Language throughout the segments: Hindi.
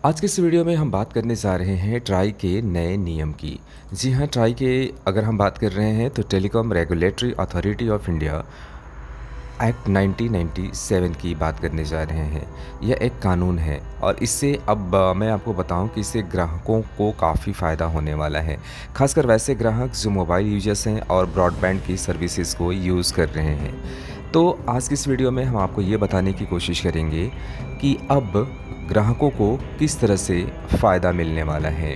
आज के इस वीडियो में हम बात करने जा रहे हैं ट्राई के नए नियम की। जी हाँ, ट्राई के अगर हम बात कर रहे हैं तो telecom regulatory authority of India act 1997 की बात करने जा रहे हैं। यह एक कानून है और इससे अब मैं आपको बताऊं कि इससे ग्राहकों को काफ़ी फ़ायदा होने वाला है। खासकर वैसे ग्राहक जो मोबाइल यूजर्स हैं और ब्रॉडबैंड की सर्विसेज को यूज़ कर रहे हैं। तो आज की इस वीडियो में हम आपको ये बताने की कोशिश करेंगे कि अब ग्राहकों को किस तरह से फ़ायदा मिलने वाला है।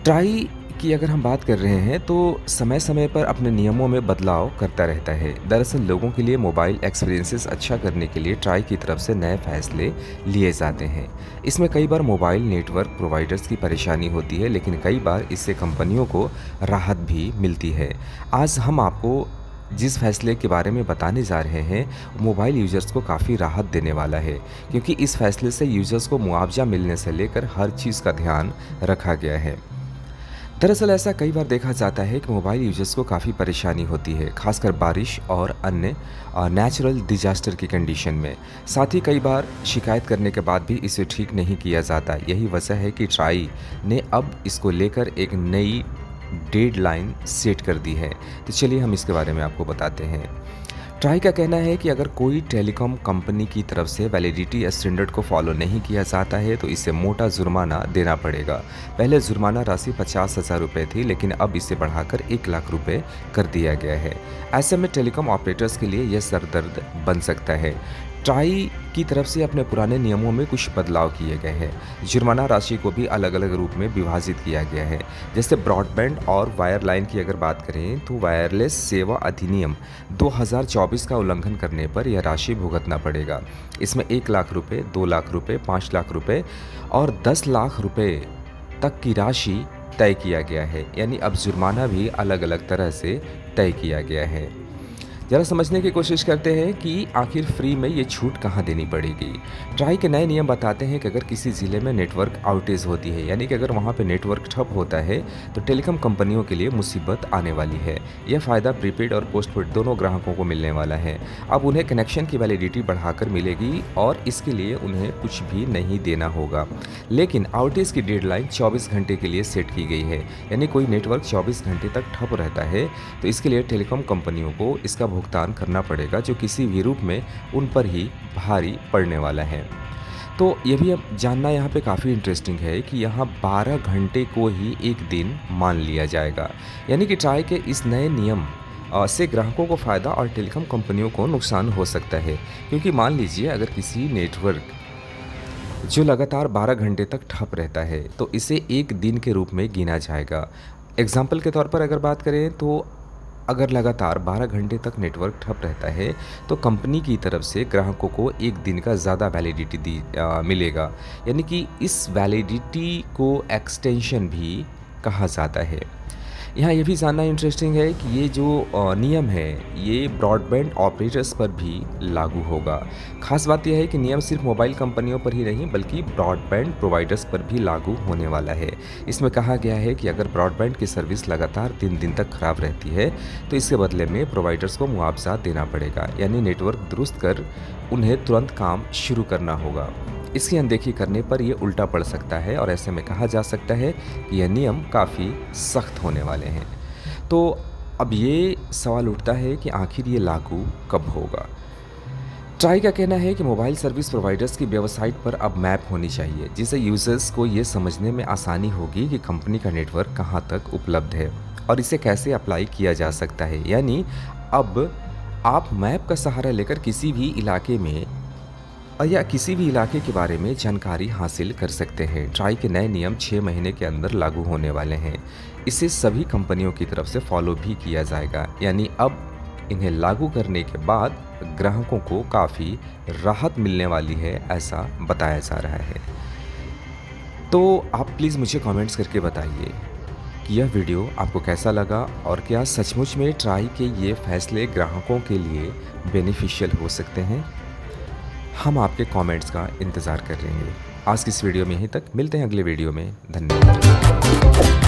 ट्राई की अगर हम बात कर रहे हैं तो समय समय पर अपने नियमों में बदलाव करता रहता है। दरअसल लोगों के लिए मोबाइल एक्सपीरियंसेस अच्छा करने के लिए ट्राई की तरफ से नए फैसले लिए जाते हैं। इसमें कई बार मोबाइल नेटवर्क प्रोवाइडर्स की परेशानी होती है, लेकिन कई बार इससे कंपनियों को राहत भी मिलती है। आज हम आपको जिस फैसले के बारे में बताने जा रहे हैं, मोबाइल यूज़र्स को काफ़ी राहत देने वाला है, क्योंकि इस फैसले से यूज़र्स को मुआवजा मिलने से लेकर हर चीज़ का ध्यान रखा गया है। दरअसल ऐसा कई बार देखा जाता है कि मोबाइल यूजर्स को काफ़ी परेशानी होती है, खासकर बारिश और अन्य नेचुरल डिजास्टर की कंडीशन में। साथ ही कई बार शिकायत करने के बाद भी इसे ठीक नहीं किया जाता। यही वजह है कि ट्राई ने अब इसको लेकर एक नई डेडलाइन सेट कर दी है। तो चलिए हम इसके बारे में आपको बताते हैं। ट्राई का कहना है कि अगर कोई टेलीकॉम कंपनी की तरफ से वैलिडिटी स्टैंडर्ड को फॉलो नहीं किया जाता है तो इसे मोटा जुर्माना देना पड़ेगा। पहले जुर्माना राशि 50,000 रुपये थी, लेकिन अब इसे बढ़ाकर 1,00,000 रुपये कर दिया गया है। ऐसे में टेलीकॉम ऑपरेटर्स के लिए यह सरदर्द बन सकता है। ट्राई की तरफ से अपने पुराने नियमों में कुछ बदलाव किए गए हैं। जुर्माना राशि को भी अलग अलग रूप में विभाजित किया गया है। जैसे ब्रॉडबैंड और वायरलाइन की अगर बात करें तो वायरलेस सेवा अधिनियम 2024 का उल्लंघन करने पर यह राशि भुगतना पड़ेगा। इसमें 1,00,000 रुपये, 2,00,000 रुपये, 5,00,000 रुपये और 10,00,000 रुपये तक की राशि तय किया गया है। यानी अब जुर्माना भी अलग अलग तरह से तय किया गया है। ज़रा समझने की कोशिश करते हैं कि आखिर फ्री में ये छूट कहाँ देनी पड़ेगी। ट्राई के नए नियम बताते हैं कि अगर किसी ज़िले में नेटवर्क आउटेज होती है, यानी कि अगर वहाँ पे नेटवर्क ठप होता है, तो टेलीकॉम कंपनियों के लिए मुसीबत आने वाली है। यह फ़ायदा प्रीपेड और पोस्टपेड दोनों ग्राहकों को मिलने वाला है। अब उन्हें कनेक्शन की वैलिडिटी बढ़ाकर मिलेगी और इसके लिए उन्हें कुछ भी नहीं देना होगा। लेकिन आउटेज की डेडलाइन 24 घंटे के लिए सेट की गई है, यानी कोई नेटवर्क 24 घंटे तक ठप रहता है तो इसके लिए टेलीकॉम कंपनियों को इसका भुगतान करना पड़ेगा, जो किसी भी रूप में उन पर ही भारी पड़ने वाला है। तो ये भी अब जानना यहाँ पे काफ़ी इंटरेस्टिंग है कि यहाँ 12 घंटे को ही एक दिन मान लिया जाएगा। यानी कि ट्राई के इस नए नियम से ग्राहकों को फ़ायदा और टेलीकॉम कंपनियों को नुकसान हो सकता है, क्योंकि मान लीजिए अगर किसी नेटवर्क जो लगातार 12 घंटे तक ठप रहता है तो इसे एक दिन के रूप में गिना जाएगा। एग्जाम्पल के तौर पर अगर बात करें तो अगर लगातार 12 घंटे तक नेटवर्क ठप रहता है तो कंपनी की तरफ से ग्राहकों को एक दिन का ज़्यादा वैलिडिटी मिलेगा। यानी कि इस वैलिडिटी को एक्सटेंशन भी कहा जाता है। यहाँ ये भी जानना इंटरेस्टिंग है कि ये जो नियम है ये ब्रॉडबैंड ऑपरेटर्स पर भी लागू होगा। खास बात यह है कि नियम सिर्फ मोबाइल कंपनियों पर ही नहीं बल्कि ब्रॉडबैंड प्रोवाइडर्स पर भी लागू होने वाला है। इसमें कहा गया है कि अगर ब्रॉडबैंड की सर्विस लगातार 3 दिन तक खराब रहती है तो इसके बदले में प्रोवाइडर्स को मुआवजा देना पड़ेगा, यानी नेटवर्क दुरुस्त कर उन्हें तुरंत काम शुरू करना होगा। इसकी अनदेखी करने पर यह उल्टा पड़ सकता है और ऐसे में कहा जा सकता है कि यह नियम काफ़ी सख्त होने वाले हैं। तो अब ये सवाल उठता है कि आखिर ये लागू कब होगा। ट्राई का कहना है कि मोबाइल सर्विस प्रोवाइडर्स की वेबसाइट पर अब मैप होनी चाहिए, जिससे यूजर्स को ये समझने में आसानी होगी कि कंपनी का नेटवर्क कहाँ तक उपलब्ध है और इसे कैसे अप्लाई किया जा सकता है। यानी अब आप मैप का सहारा लेकर किसी भी इलाके में या किसी भी इलाके के बारे में जानकारी हासिल कर सकते हैं। ट्राई के नए नियम 6 महीने के अंदर लागू होने वाले हैं। इसे सभी कंपनियों की तरफ से फॉलो भी किया जाएगा। यानी अब इन्हें लागू करने के बाद ग्राहकों को काफ़ी राहत मिलने वाली है, ऐसा बताया जा रहा है। तो आप प्लीज़ मुझे कमेंट्स करके बताइए कि यह वीडियो आपको कैसा लगा और क्या सचमुच में ट्राई के ये फैसले ग्राहकों के लिए बेनिफिशियल हो सकते हैं। हम आपके कमेंट्स का इंतज़ार कर रहेंगे। आज की इस वीडियो में यहीं तक, मिलते हैं अगले वीडियो में। धन्यवाद।